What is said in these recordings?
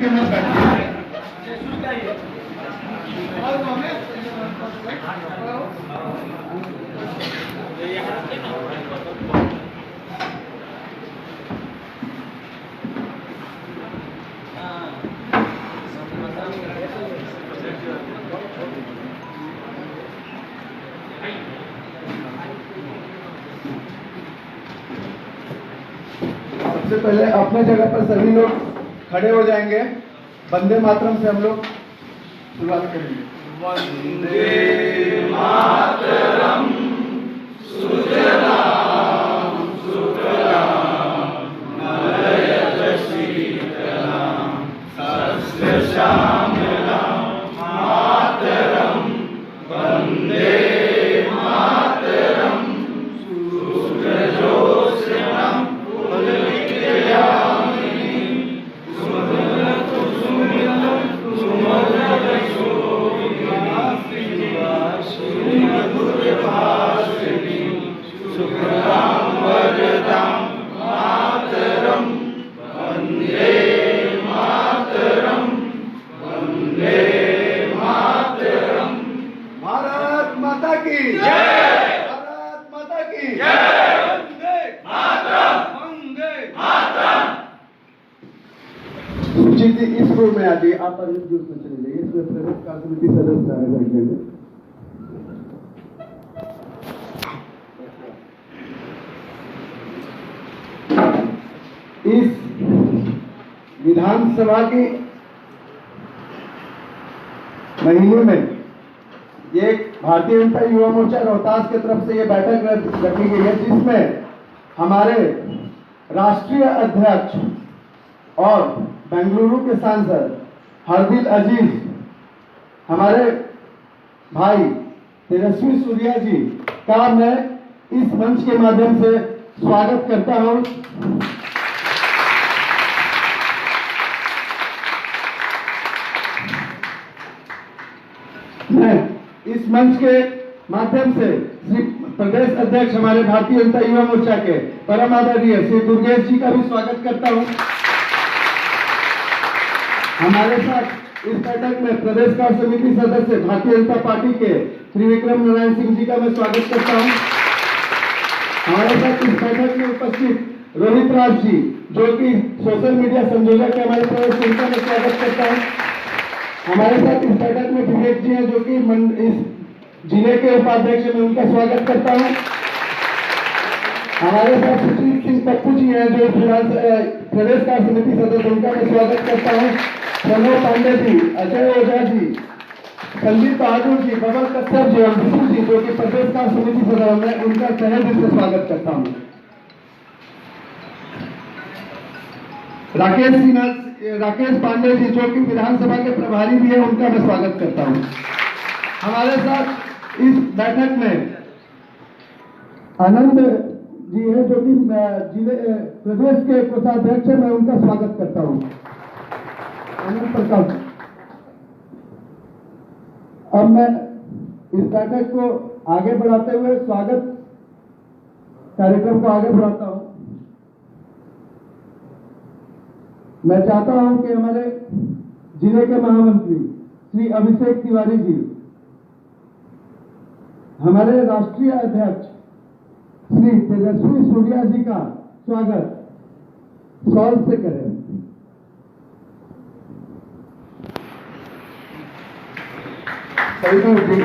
के मत बैठिए। सबसे पहले अपने जगह पर सभी लोग खड़े हो जाएंगे। वंदे मातरम से हम लोग शुरुआत करेंगे। वंदे मातरम सुजलाम सुफलाम मलयज शीतलाम सस्य श्यामलाम मातरम वंदे मातरम सुरजोत्स्नम भारत माता की जय। भारत माता की जय। वंदे मातरम। वंदे मातरम। सुचित जी इस रूम में आती आप अरविंद जी उसमें चले जाइए। इसमें प्रदेश कार्य समिति सदस्य आए बैठने में। इस विधानसभा की महीने में ये भारतीय जनता युवा मोर्चा रोहतास की तरफ से ये बैठक रखी गई है, जिसमें हमारे राष्ट्रीय अध्यक्ष और बेंगलुरु के सांसद हरदीप अजीज, हमारे भाई तेजस्वी सूर्या जी का मैं इस मंच के माध्यम से स्वागत करता हूं। मैं इस मंच के माध्यम से श्री प्रदेश अध्यक्ष हमारे भारतीय जनता युवा मोर्चा के परम आदरणीय श्री दुर्गेश जी का भी स्वागत करता हूं। हमारे साथ इस बैठक में प्रदेश कार्य समिति सदस्य भारतीय जनता पार्टी के त्रिविक्रम नारायण सिंह जी का मैं स्वागत करता हूं। हमारे साथ इस बैठक में उपस्थित रोहित राज जी, जो कि सोशल मीडिया संयोजक है हमारे प्रदेश, उनका मैं स्वागत करता हूं। हमारे साथ इस बैठक में विवेक जी हैं, जो कि इस जिले के उपाध्यक्ष हैं, मैं उनका स्वागत करता हूं। हमारे साथ सुजीत सिंह पप्पू जी हैं, जो प्रदेश कार्य समिति सदस्य, उनका मैं स्वागत करता हूं। प्रमोद पांडे जी, अजय ओझा जी, संदीप बहादुर जी, बबल कश्यप जी और विशु जी, जो कि प्रदेश कार्य समिति सदस्य, मैं उनका तहे दिल से स्वागत करता हूँ। राकेश पांडे जी, जो कि विधानसभा के प्रभारी भी है, उनका मैं स्वागत करता हूं। हमारे साथ इस बैठक में आनंद जी है, जो कि जिले प्रदेश के कोषाध्यक्ष है, मैं उनका स्वागत करता हूं। आनंद प्रकाश। अब मैं इस बैठक को आगे बढ़ाते हुए स्वागत कार्यक्रम को आगे बढ़ाता हूं। मैं चाहता हूं कि हमारे जिले के महामंत्री श्री अभिषेक तिवारी जी हमारे राष्ट्रीय अध्यक्ष श्री तेजस्वी सूर्या जी का स्वागत सॉल्व से करें। जी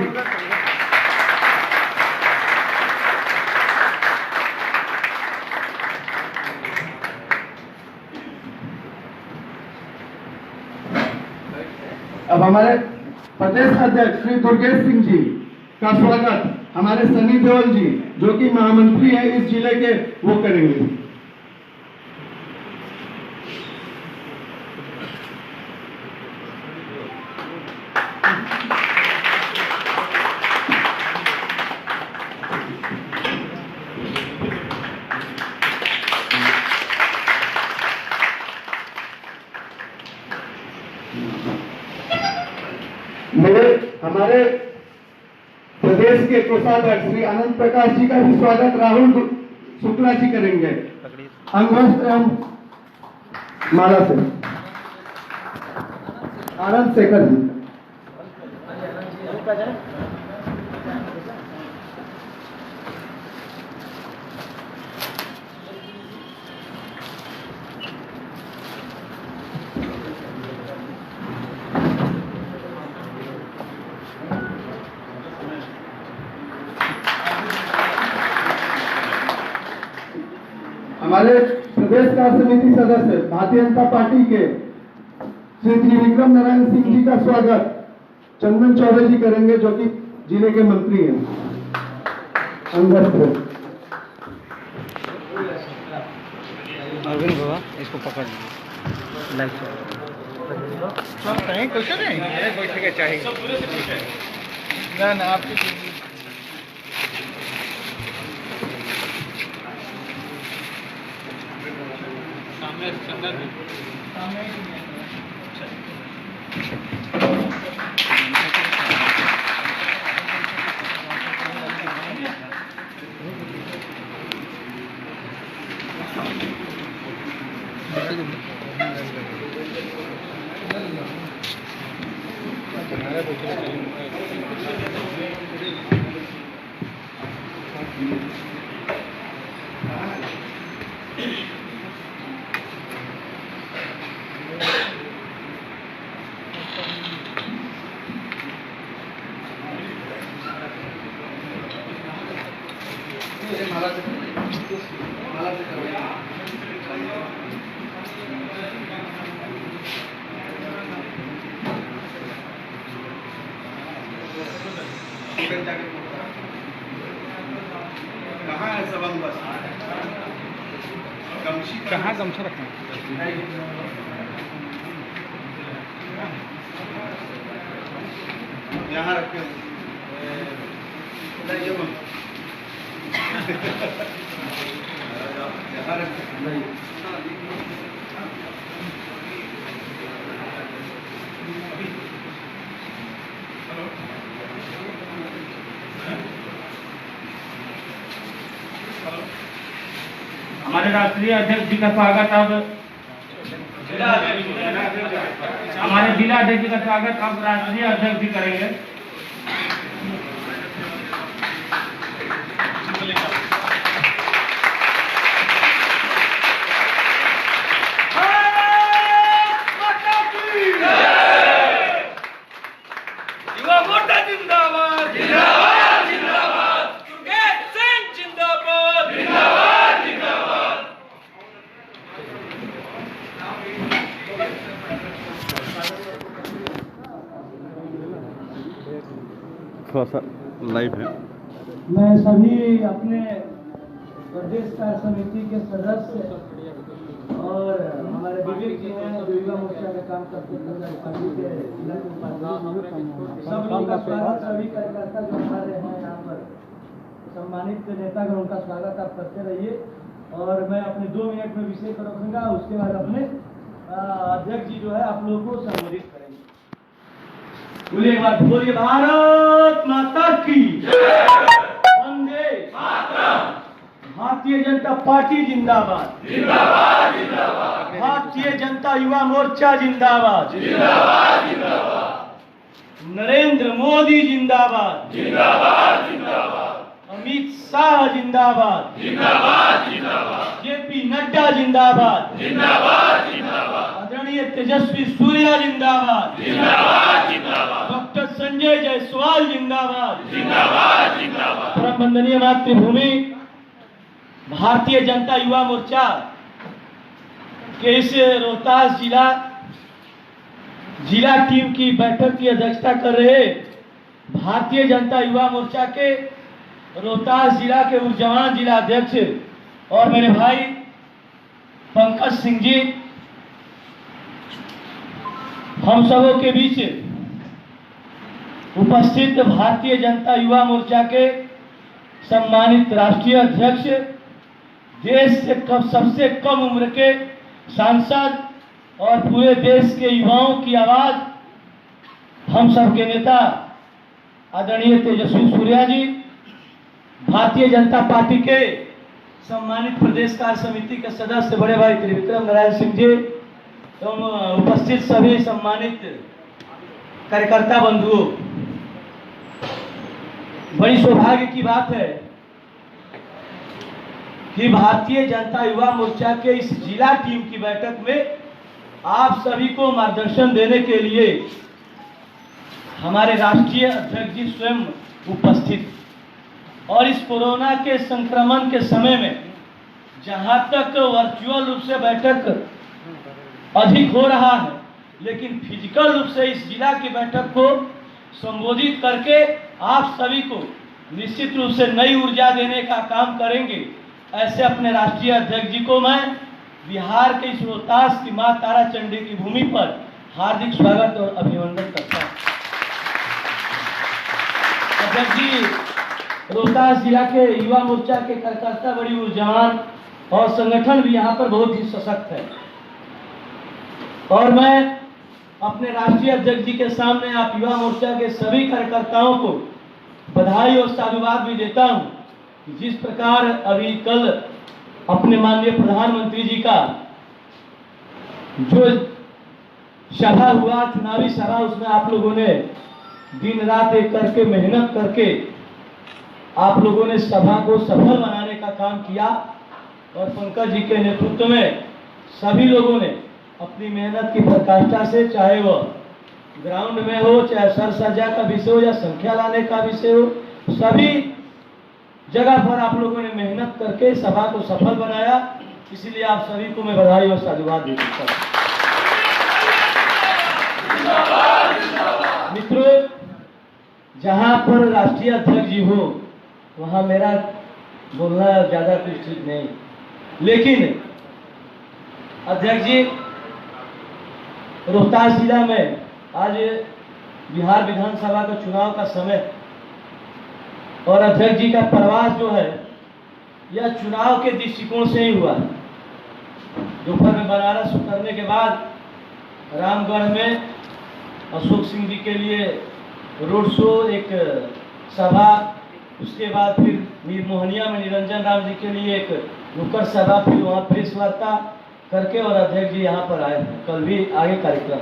अब हमारे प्रदेश अध्यक्ष श्री दुर्गेश सिंह जी का स्वागत हमारे सनी देओल जी, जो कि महामंत्री हैं इस जिले के, वो करेंगे। हमारे प्रदेश के कोषाध्यक्ष श्री आनंद प्रकाश जी का भी स्वागत राहुल शुक्ला जी करेंगे अंगवस्त्र एवं माला से। आनंद शेखर जी। हमारे प्रदेश कार्य समिति सदस्य भारतीय जनता पार्टी के श्री त्रिविक्रम नारायण सिंह जी का स्वागत चंदन चौबे जी करेंगे, जो कि जिले के मंत्री हैं। अंगद अरविंद बाबा इसको पकड़ लीजिए, लाइक कहीं कुछ नहीं बैठे के चाहिए ना ना आपकी कहाँ है सबंग बस कहाँ गमछा रखना यहाँ रखे यहाँ रखे हमारे राष्ट्रीय अध्यक्ष जी का स्वागत अब हमारे जिला अध्यक्ष जी का स्वागत अब राष्ट्रीय अध्यक्ष जी करेंगे। युवा मोर्चा जिंदाबाद जिंदाबाद जिंदाबाद सुरगेश सिंह जिंदाबाद जिंदाबाद जिंदाबाद। थोड़ा सा लाइव है। मैं सभी अपने प्रदेश कार्य समिति के सदस्य और हमारे विवेक जी हैं जो युवा मोर्चा में काम करते हैं, सभी के जिला के उपाध्यक्ष, सब लोगों का स्वागत, सभी कार्यकर्ता जो हमारे हैं यहाँ पर सम्मानित नेतागण, उनका स्वागत आप करते रहिए। और मैं अपने 2 मिनट में विषय को रखूंगा, उसके बाद अपने अध्यक्ष जी जो है आप लोगों को संबोधित करेंगे। बोलिए बात, बोलिए भारत माता की वंदे मातरम। भारतीय जनता पार्टी जिंदाबाद जिंदाबाद जिंदाबाद भारतीय जनता युवा मोर्चा जिंदाबाद जिंदाबाद जिंदाबाद नरेंद्र मोदी जिंदाबाद जिंदाबाद जिंदाबाद अमित शाह जिंदाबाद जिंदाबाद जिंदाबाद जेपी नड्डा जिंदाबाद जिंदाबाद जिंदाबाद आदरणीय तेजस्वी सूर्या जिंदाबाद जिंदाबाद जिंदाबाद डॉक्टर संजय जायसवाल जिंदाबाद जिंदाबाद जिंदाबाद। परम वंदनीय मातृभूमि भारतीय जनता युवा मोर्चा के इस रोहतास जिला टीम की बैठक की अध्यक्षता कर रहे भारतीय जनता युवा मोर्चा के रोहतास जिला के ऊर्जावान जिला अध्यक्ष और मेरे भाई पंकज सिंह जी, हम सबों के बीच उपस्थित भारतीय जनता युवा मोर्चा के सम्मानित राष्ट्रीय अध्यक्ष, देश से सबसे कम उम्र के सांसद और पूरे देश के युवाओं की आवाज, हम सबके नेता आदरणीय तेजस्वी सूर्या जी, भारतीय जनता पार्टी के सम्मानित प्रदेश कार्य समिति के सदस्य बड़े भाई त्रिविक्रम नारायण सिंह जी एवं उपस्थित सभी सम्मानित कार्यकर्ता बंधुओं, बड़ी सौभाग्य की बात है कि भारतीय जनता युवा मोर्चा के इस जिला टीम की बैठक में आप सभी को मार्गदर्शन देने के लिए हमारे राष्ट्रीय अध्यक्ष जी स्वयं उपस्थित। और इस कोरोना के संक्रमण के समय में जहां तक वर्चुअल रूप से बैठक अधिक हो रहा है, लेकिन फिजिकल रूप से इस जिला की बैठक को संबोधित करके आप सभी को निश्चित रूप से नई ऊर्जा देने का काम करेंगे। ऐसे अपने राष्ट्रीय अध्यक्ष जी को मैं बिहार के इस रोहतास की मां तारा चंडी की भूमि पर हार्दिक स्वागत और अभिनंदन करता हूं। अध्यक्ष जी, रोहतास जिला के युवा मोर्चा के कार्यकर्ता बड़ी ऊर्जावान और संगठन भी यहाँ पर बहुत ही सशक्त है। और मैं अपने राष्ट्रीय अध्यक्ष जी के सामने आप युवा मोर्चा के सभी कार्यकर्ताओं को बधाई और साधुवाद भी देता हूं। जिस प्रकार अभी कल अपने माननीय प्रधानमंत्री जी का जो सभा हुआ, चुनावी सभा, उसमें आप लोगों ने दिन रात एक करके मेहनत करके आप लोगों ने सभा को सफल बनाने का काम किया। और पंकज जी के नेतृत्व में सभी लोगों ने अपनी मेहनत की प्रकाष्ठा से, चाहे वह ग्राउंड में हो, चाहे सर सज्जा का विषय हो या संख्या लाने का विषय हो, सभी जगह पर आप लोगों ने मेहनत करके सभा को सफल बनाया। इसलिए आप सभी को मैं बधाई और साधुवाद देता हूं। मित्रों, जहां पर राष्ट्रीय अध्यक्ष जी हो वहां मेरा बोलना ज्यादा कुछ ठीक नहीं, लेकिन अध्यक्ष जी, रोहतास जिला में आज बिहार विधानसभा का चुनाव का समय और अध्यक्ष जी का प्रवास जो है यह चुनाव के दृष्टिकोण से ही हुआ। दोपहर में बनारस उतरने के बाद रामगढ़ में अशोक सिंह जी के लिए रोड शो, एक सभा, उसके बाद फिर मोहनिया में निरंजन राम जी के लिए एक नुक्कड़ सभा, फिर वहाँ प्रेस वार्ता करके और अध्यक्ष जी यहाँ पर आए। कल भी आगे कार्यक्रम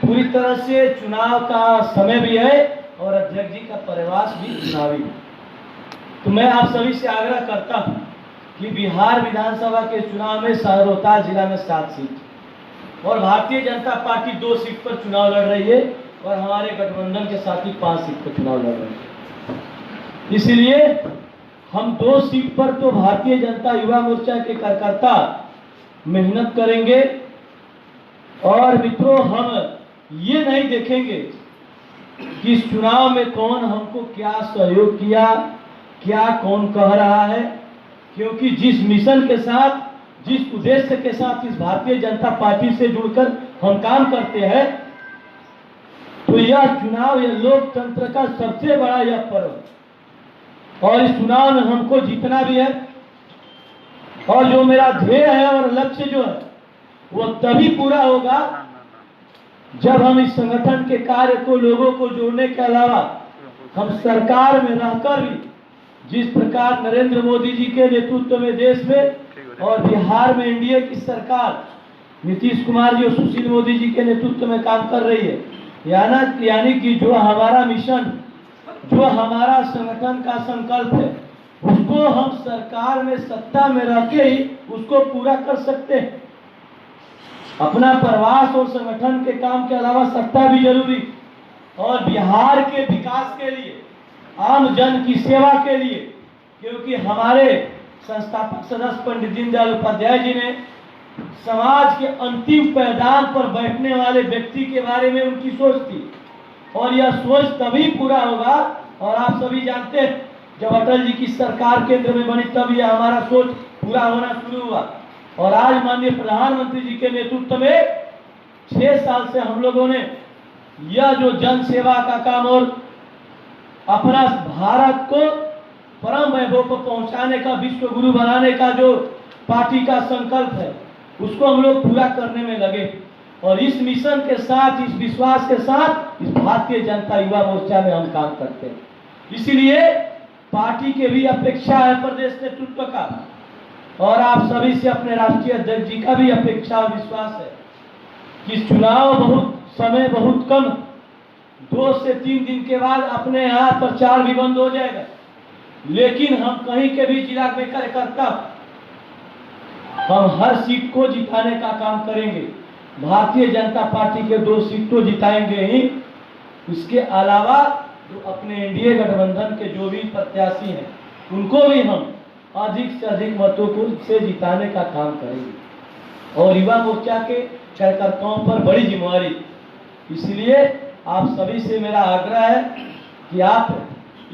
पूरी तरह से चुनाव का समय भी है और अध्यक्ष जी का प्रवास भी चुनावी। तो मैं आप सभी से आग्रह करता हूँ कि बिहार विधानसभा के चुनाव में रोहतास जिला में 7 सीट और भारतीय जनता पार्टी 2 सीट पर चुनाव लड़ रही है और हमारे गठबंधन के साथी 5 सीट पर चुनाव लड़ रहे हैं। इसलिए हम 2 सीट पर तो भारतीय जनता युवा मोर्चा के कार्यकर्ता मेहनत करेंगे। और मित्रों, हम ये नहीं देखेंगे कि इस चुनाव में कौन हमको क्या सहयोग किया, क्या कौन कह रहा है, क्योंकि जिस मिशन के साथ, जिस उद्देश्य के साथ इस भारतीय जनता पार्टी से जुड़कर हम काम करते हैं, तो यह चुनाव, यह लोकतंत्र का सबसे बड़ा यह पर्व और इस चुनाव में हमको जीतना भी है। और जो मेरा ध्येय है और लक्ष्य जो है वो तभी पूरा होगा जब हम इस संगठन के कार्य को, लोगों को जोड़ने के अलावा हम सरकार में रहकर भी, जिस प्रकार नरेंद्र मोदी जी के नेतृत्व में देश में और बिहार में एनडीए की सरकार नीतीश कुमार जी और सुशील मोदी जी के नेतृत्व में काम कर रही है, यानी कि जो हमारा मिशन, जो हमारा संगठन का संकल्प है, उसको हम सरकार में, सत्ता में रह के ही उसको पूरा कर सकते हैं। अपना प्रवास और संगठन के काम के अलावा सत्ता भी जरूरी और बिहार के विकास के लिए, आम जन की सेवा के लिए, क्योंकि हमारे संस्थापक सदस्य पंडित दीनदयाल उपाध्याय जी ने समाज के अंतिम पायदान पर बैठने वाले व्यक्ति के बारे में उनकी सोच थी और यह सोच तभी पूरा होगा। और आप सभी जानते हैं, जब अटल जी की सरकार केंद्र में बनी तब यह हमारा सोच पूरा होना शुरू हुआ। और आज माननीय प्रधानमंत्री जी के नेतृत्व में 6 साल से हम लोगों ने यह जो जन सेवा का काम और अपना भारत को परम वैभव को पहुंचाने का, विश्व गुरु बनाने का जो पार्टी का संकल्प है, उसको हम लोग पूरा करने में लगे। और इस मिशन के साथ, इस विश्वास के साथ इस भारतीय जनता युवा मोर्चा में हम काम करते हैं। इसीलिए पार्टी के भी अपेक्षा है, प्रदेश नेतृत्व का, और आप सभी से अपने राष्ट्रीय अध्यक्ष जी का भी अपेक्षा और विश्वास है कि चुनाव बहुत समय बहुत कम 2 से 3 दिन के बाद अपने यहाँ प्रचार भी बंद हो जाएगा, लेकिन हम कहीं के भी जिला में कार्यकर्ता हम हर सीट को जिताने का काम करेंगे। भारतीय जनता पार्टी के 2 सीट तो जिताएंगे ही, इसके अलावा जो अपने एनडीए गठबंधन के जो भी प्रत्याशी हैं उनको भी हम अधिक से अधिक मतों को से जिताने का काम करेंगे। और युवा मोर्चा के कार्यकर्ताओं पर बड़ी जिम्मेवारी, इसलिए आप सभी से मेरा आग्रह है कि आप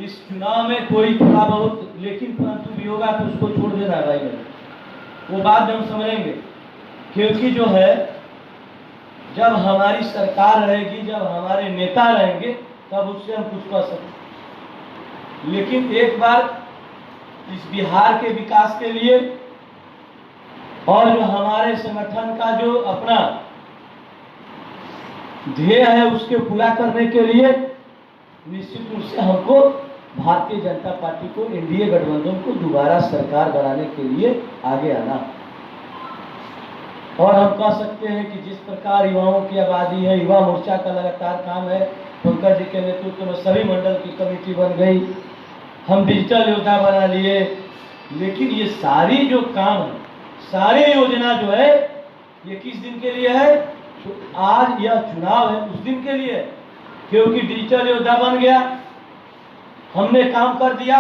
इस चुनाव में कोई थोड़ा बहुत लेकिन परंतु भी होगा तो उसको छोड़ देना भाई मेरे, वो बात हम समझेंगे। क्योंकि जो है जब हमारी सरकार रहेगी, जब हमारे नेता रहेंगे, तब उससे हम कुछ कर सकते। लेकिन एक बार इस बिहार के विकास के लिए और जो हमारे संगठन का जो अपना ध्येय है उसके पूरा करने के लिए निश्चित रूप से हमको भारतीय जनता पार्टी को, एनडीए गठबंधन को दोबारा सरकार बनाने के लिए आगे आना। और हम कह सकते हैं कि जिस प्रकार युवाओं की आबादी है, युवा मोर्चा का लगातार काम है, पंकज जी के नेतृत्व में सभी मंडल की कमेटी बन गई, हम डिजिटल योजना बना लिए, लेकिन ये सारी जो काम है, सारी योजना जो है ये किस दिन के लिए है? तो आज यह चुनाव है उस दिन के लिए है। क्योंकि डिजिटल योजना बन गया, हमने काम कर दिया,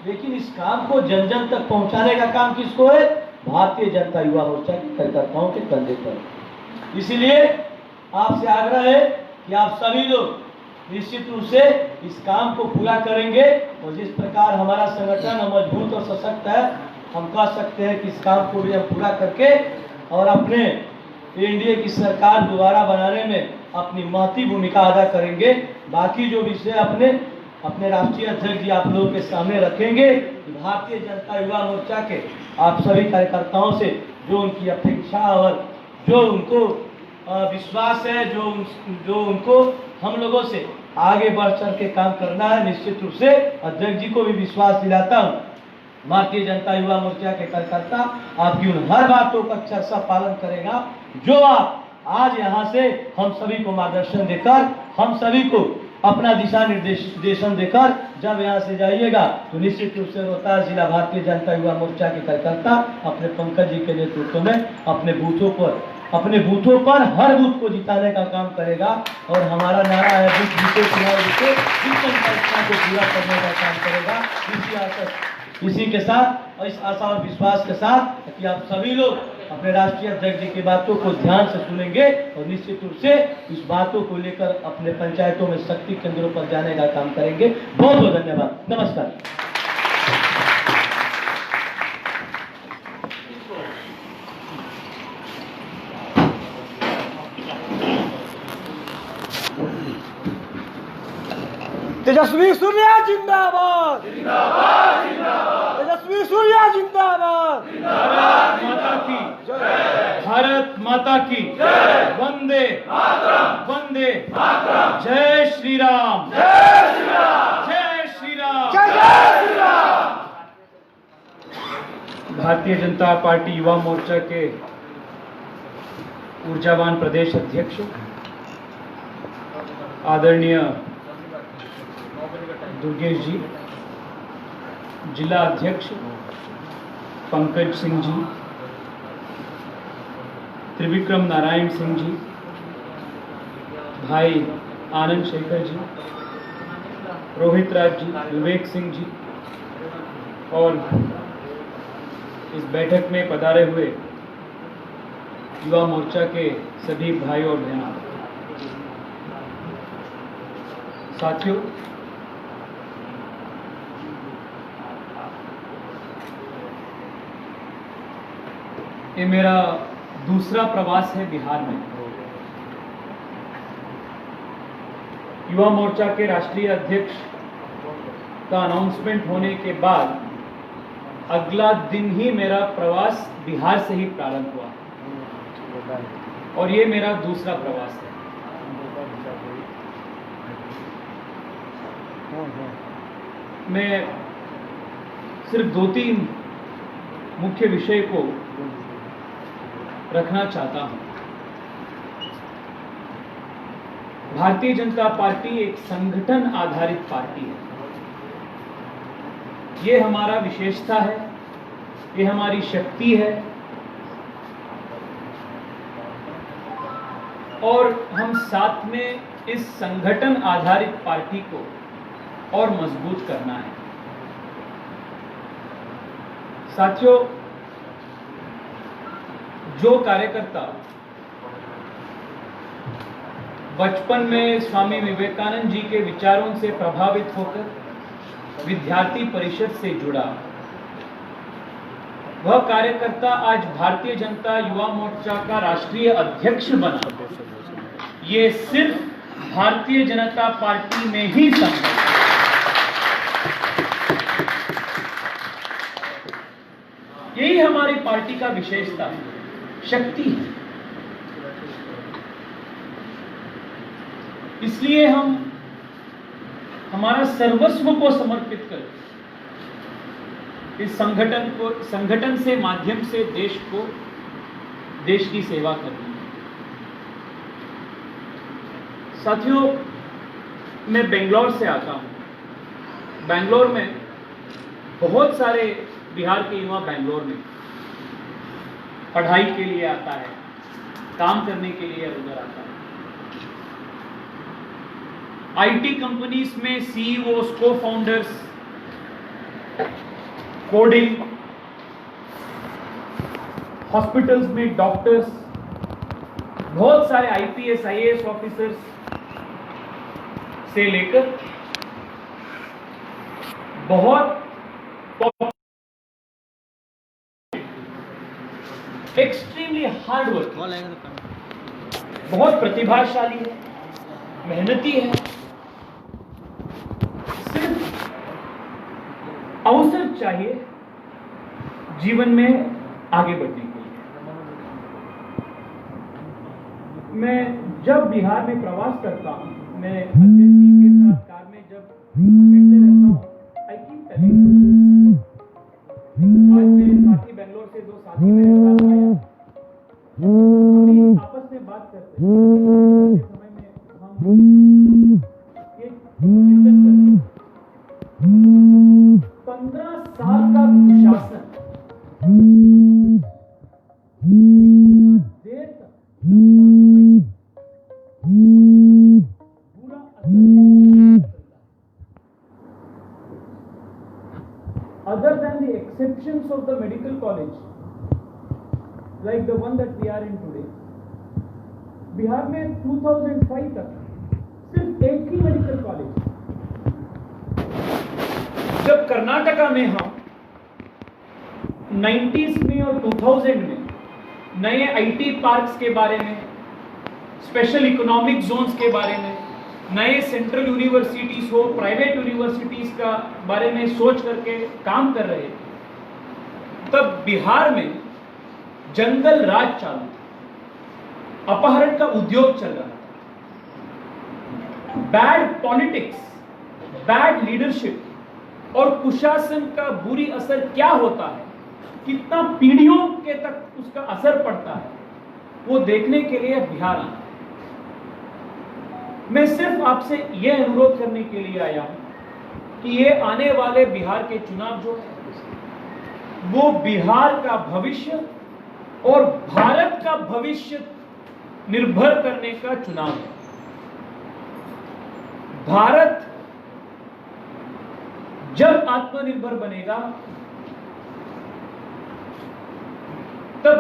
लेकिन इस काम को जन जन तक पहुंचाने का काम किसको है? भारतीय जनता युवा मोर्चा के कार्यकर्ताओं के कंधे पर। इसलिए आपसे आग्रह है कि आप सभी लोग निश्चित रूप से इस काम को पूरा करेंगे। और जिस प्रकार हमारा संगठन मजबूत और सशक्त है, हम कह सकते हैं कि इस काम को भी हम पूरा करके और अपने एनडीए की सरकार दोबारा बनाने में अपनी महती भूमिका अदा करेंगे। बाकी जो विषय अपने राष्ट्रीय अध्यक्ष जी आप लोगों के सामने रखेंगे कि भारतीय जनता युवा मोर्चा के आप सभी कार्यकर्ताओं से जो उनकी अपेक्षा और जो उनको विश्वास है, जो उनको हम लोगों से आगे बढ़ चढ़ के काम करना है, निश्चित रूप से अध्यक्ष जी को भी विश्वास दिलाता हूँ। भारतीय जनता युवा मोर्चा के कार्यकर्ता आपकी उन हर बातों का अक्षरशः पालन करेगा जो आप आज यहाँ से हम सभी को मार्गदर्शन देकर, हम सभी को अपना दिशा निर्देशन देकर जब यहाँ से जाइएगा तो निश्चित रूप से रोहतास जिला भारतीय जनता युवा मोर्चा के कार्यकर्ता अपने पंकज जी के नेतृत्व में अपने बूथों पर हर बूथ को जिताने का काम करेगा। और हमारा नारा है बूथ जीते चुनाव जीते, इस संकल्पना को पूरा करने का काम करेगा। इसी के साथ और इस आशा और विश्वास के साथ कि आप सभी लोग अपने राष्ट्रीय अध्यक्ष जी की बातों को ध्यान से सुनेंगे और निश्चित रूप से इस बातों को लेकर अपने पंचायतों में शक्ति केंद्रों पर जाने का काम करेंगे। बहुत बहुत धन्यवाद, नमस्कार। तेजस्वी सूर्या जिंदाबाद, तेजस्वी सूर्या जिंदाबाद। माता की जय, भारत माता की जय, वंदे वंदे जय श्री राम, जय श्री राम, जय श्री राम, जय श्री राम। भारतीय जनता पार्टी युवा मोर्चा के ऊर्जावान प्रदेश अध्यक्ष आदरणीय दुर्गेश जी, जिला अध्यक्ष पंकज सिंह जी, त्रिविक्रम नारायण सिंह जी, भाई आनंद शेखर जी, रोहित राज जी, विवेक सिंह जी और इस बैठक में पधारे हुए युवा मोर्चा के सभी भाई और बहनों, साथियों, ये मेरा दूसरा प्रवास है बिहार में। युवा मोर्चा के राष्ट्रीय अध्यक्ष का अनाउंसमेंट होने के बाद अगला दिन ही मेरा प्रवास बिहार से ही प्रारंभ हुआ और ये मेरा दूसरा प्रवास है। मैं सिर्फ 2-3 मुख्य विषय को रखना चाहता हूं। भारतीय जनता पार्टी एक संगठन आधारित पार्टी है। ये हमारा विशेषता है, ये हमारी शक्ति है और हम साथ में इस संगठन आधारित पार्टी को और मजबूत करना है। साथियों, जो कार्यकर्ता बचपन में स्वामी विवेकानंद जी के विचारों से प्रभावित होकर विद्यार्थी परिषद से जुड़ा, वह कार्यकर्ता आज भारतीय जनता युवा मोर्चा का राष्ट्रीय अध्यक्ष बना, ये सिर्फ भारतीय जनता पार्टी में ही संभव है। यही हमारी पार्टी का विशेषता है, शक्ति है। इसलिए हम हमारा सर्वस्व को समर्पित कर इस संगठन से माध्यम से देश की सेवा करनी है। साथियों, मैं बेंगलोर से आता हूं। बेंगलोर में बहुत सारे बिहार के युवा बेंगलोर में पढ़ाई के लिए आता है, काम करने के लिए उधर आता है। आईटी कंपनीज में सीईओस, को फाउंडर्स, कोडिंग, हॉस्पिटल्स में डॉक्टर्स, बहुत सारे आईपीएस, आईएएस ऑफिसर्स से लेकर बहुत एक्सट्रीमली हार्ड वर्क, बहुत प्रतिभाशाली है, मेहनती है। सिर्फ अवसर चाहिए जीवन में आगे बढ़ने के लिए। मैं जब बिहार में प्रवास करता हूं, मैं अध्यक्ष जी के साथ कार में जब बैठते रहता हूं, आई कीप टेलिंग, आज मेरे साथी बेंगलोर से 2 साथी मेरे साथ आया, हम आपस में बात करते हैं, समय में हम एक चिंतन करते हैं। 15 साल का कुशासन देर तक पूरा other than the exceptions of the medical college like the one that we are in today, Bihar में 2005 तक सिर्फ एक ही मेडिकल कॉलेज। जब कर्नाटका में हम 90s में और 2000 में नए आईटी पार्क्स के बारे में, स्पेशल इकोनॉमिक जोन्स के बारे में, नए सेंट्रल यूनिवर्सिटीज हो, प्राइवेट यूनिवर्सिटीज का बारे में सोच करके काम कर रहे, तब बिहार में जंगल राज चालू था, अपहरण का उद्योग चल रहा था, बैड पॉलिटिक्स, बैड लीडरशिप और कुशासन का बुरी असर क्या होता है, कितना पीढ़ियों के तक उसका असर पड़ता है, वो देखने के लिए बिहार आना। मैं सिर्फ आपसे यह अनुरोध करने के लिए आया हूं कि ये आने वाले बिहार के चुनाव जो है वो बिहार का भविष्य और भारत का भविष्य निर्भर करने का चुनाव है। भारत जब आत्मनिर्भर बनेगा तब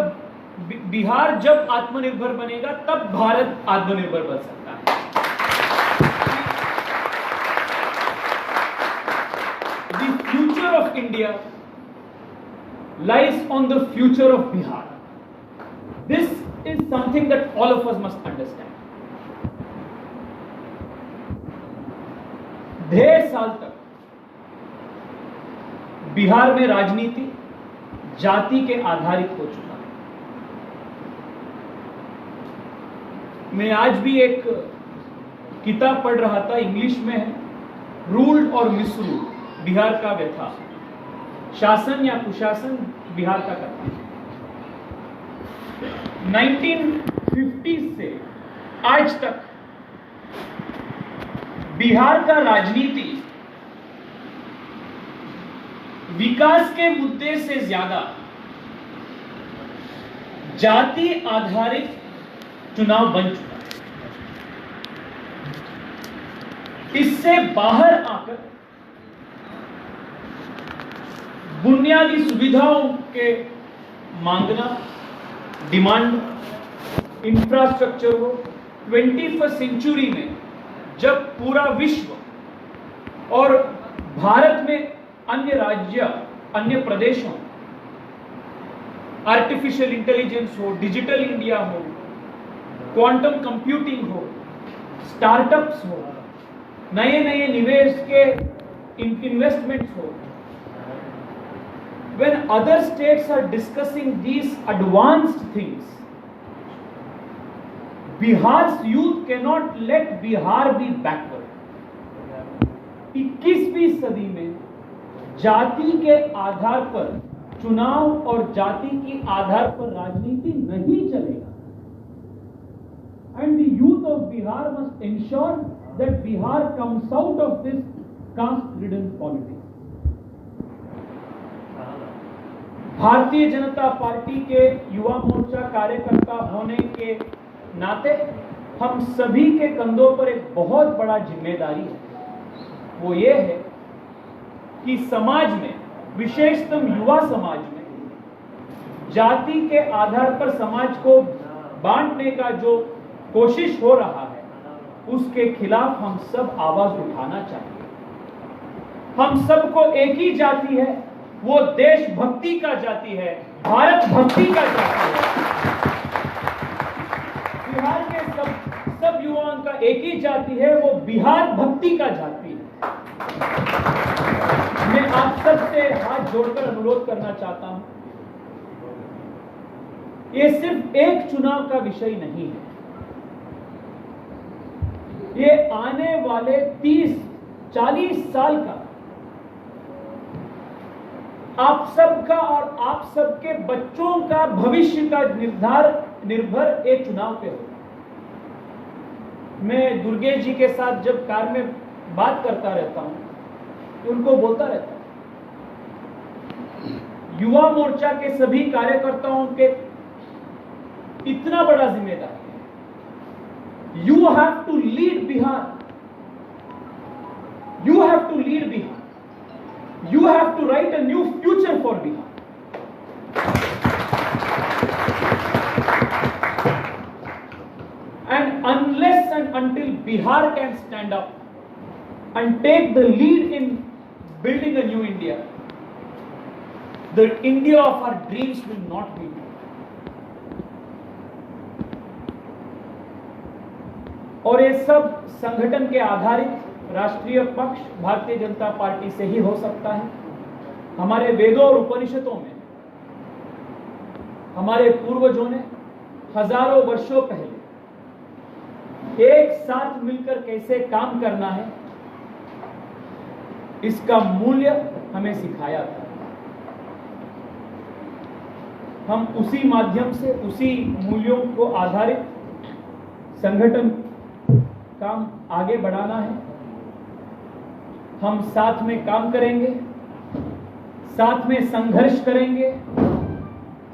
बिहार जब आत्मनिर्भर बनेगा तब भारत आत्मनिर्भर बन सकता है। The future of India lies on the future of Bihar. This is something that all of us must understand. ढेर साल तक बिहार में राजनीति जाति के आधारित हो चुका है। मैं आज भी एक किताब पढ़ रहा था, इंग्लिश में है, रूल्ड और मिसरूल्ड, बिहार का व्यथा, शासन या कुशासन बिहार का कथन। 1950 से आज तक बिहार का राजनीति विकास के मुद्दे से ज्यादा जाति आधारित चुनाव बन चुका है। इससे बाहर आकर बुनियादी सुविधाओं के मांगना, डिमांड, इंफ्रास्ट्रक्चर हो, 21वीं सेंचुरी में जब पूरा विश्व और भारत में अन्य राज्य, अन्य प्रदेशों आर्टिफिशियल इंटेलिजेंस हो, डिजिटल इंडिया हो, क्वांटम कंप्यूटिंग हो, स्टार्टअप्स हो, नए नए निवेश के इन्वेस्टमेंट्स हो, when other states are discussing these advanced things, Bihar's youth cannot let Bihar be backward. 21वीं सदी में जाति के आधार पर चुनाव और जाति के आधार पर राजनीति नहीं चलेगा। And the youth of Bihar must ensure that Bihar comes out of this caste-ridden politics. Bharatiya Janata party के युवा मोर्चा कार्यकर्ता होने के नाते हम सभी के कंधों पर एक बहुत बड़ा जिम्मेदारी है। वो ये है कि समाज में, विशेषतः युवा समाज में, जाति के आधार पर समाज को बांटने का जो कोशिश हो रहा है, उसके खिलाफ हम सब आवाज उठाना चाहिए। हम सबको एक ही जाति है, वो देशभक्ति का जाति है, भारत भक्ति का जाति है। बिहार के सब युवाओं का एक ही जाति है, वो बिहार भक्ति का जाति है। मैं आप सबसे हाथ जोड़कर अनुरोध करना चाहता हूं, ये सिर्फ एक चुनाव का विषय नहीं है, ये आने वाले 30-40 साल का आप सबका और आप सबके बच्चों का भविष्य का निर्भर एक चुनाव पे होगा। मैं दुर्गेश जी के साथ जब कार में बात करता रहता हूं, तो उनको बोलता रहता हूं, युवा मोर्चा के सभी कार्यकर्ताओं के इतना बड़ा जिम्मेदारी है। You have to lead Bihar, you have to lead Bihar, you have to write a new future for Bihar. And unless and until Bihar can stand up and take the lead in building a new India, the India of our dreams will not be built. और ये सब संगठन के आधारित राष्ट्रीय पक्ष Bharatiya Janata party से ही हो सकता है। हमारे वेदों और उपनिषदों में हमारे पूर्वजों ने हजारों वर्षों पहले एक साथ मिलकर कैसे काम करना है, इसका मूल्य हमें सिखाया था। हम उसी माध्यम से, उसी मूल्यों को आधारित संगठन काम आगे बढ़ाना है। हम साथ में काम करेंगे, साथ में संघर्ष करेंगे,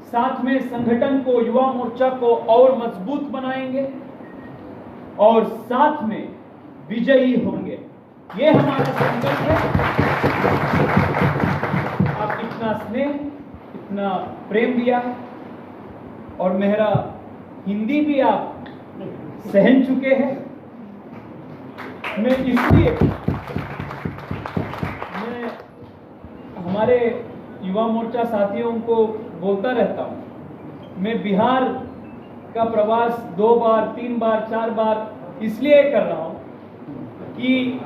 साथ में संगठन को, युवा मोर्चा को और मजबूत बनाएंगे और साथ में विजयी होंगे। ये हमारा संकल्प है। आप इतना स्नेह, इतना प्रेम दिया है और मेरा हिंदी भी आप सहन चुके हैं। मैं इसलिए हमारे युवा मोर्चा साथियों को बोलता रहता हूं, मैं बिहार का प्रवास 2 बार, 3 बार, 4 बार इसलिए कर रहा हूं कि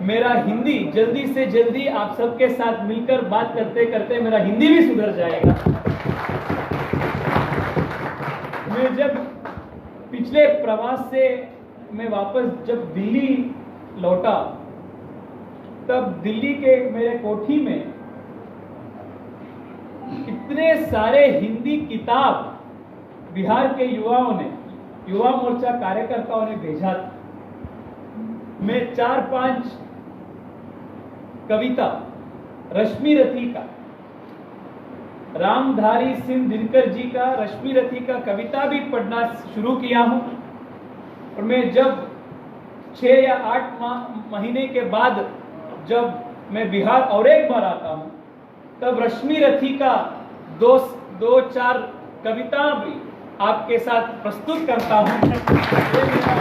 मेरा हिंदी जल्दी से जल्दी आप सबके साथ मिलकर बात करते करते मेरा हिंदी भी सुधर जाएगा। मैं जब पिछले प्रवास से मैं वापस जब दिल्ली लौटा, तब दिल्ली के मेरे कोठी में इतने सारे हिंदी किताब बिहार के युवाओं ने, युवा मोर्चा कार्यकर्ताओं ने भेजा था। मैं 4-5 कविता रश्मि रथी का, रामधारी सिंह दिनकर जी का, रश्मि रथी का कविता भी पढ़ना शुरू किया हूं। और मैं जब 6 या 8 महीने के बाद जब मैं बिहार और एक बार आता हूं, तब रश्मि रथी का 2-4 कविता भी आपके साथ प्रस्तुत करता हूं। ये मेरा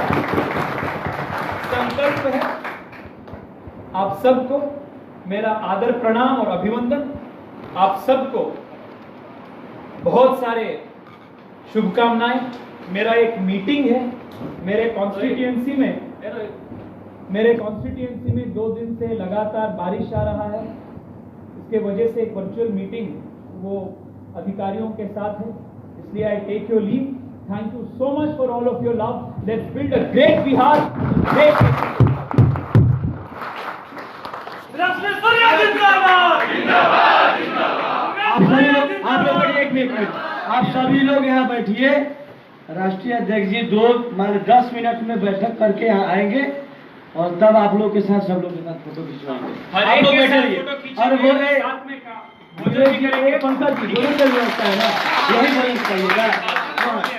संकल्प है। आप सबको मेरा आदर प्रणाम और अभिवंदन। आप सबको बहुत सारे शुभकामनाएं। मेरा एक मीटिंग है मेरे कॉन्स्टिट्यूएंसी में 2 दिन से लगातार बारिश आ रहा है। इसके वजह से एक वर्चुअल मीटिंग वो अधिकारियों के साथ है, इसलिए I take your leave. Thank you so much for all of your love. Let's build a great Bihar, great आप सभी लोग यहाँ बैठिए। राष्ट्रीय अध्यक्ष जी 10 मिनट में बैठक करके यहाँ आएंगे और तब आप लोग के साथ सब लोग के साथ फोटो खिंचवाएंगे। आप लोग बैठिए और बोले पंकज जी बोले व्यवस्था है ना, यही बोलना चाहिए।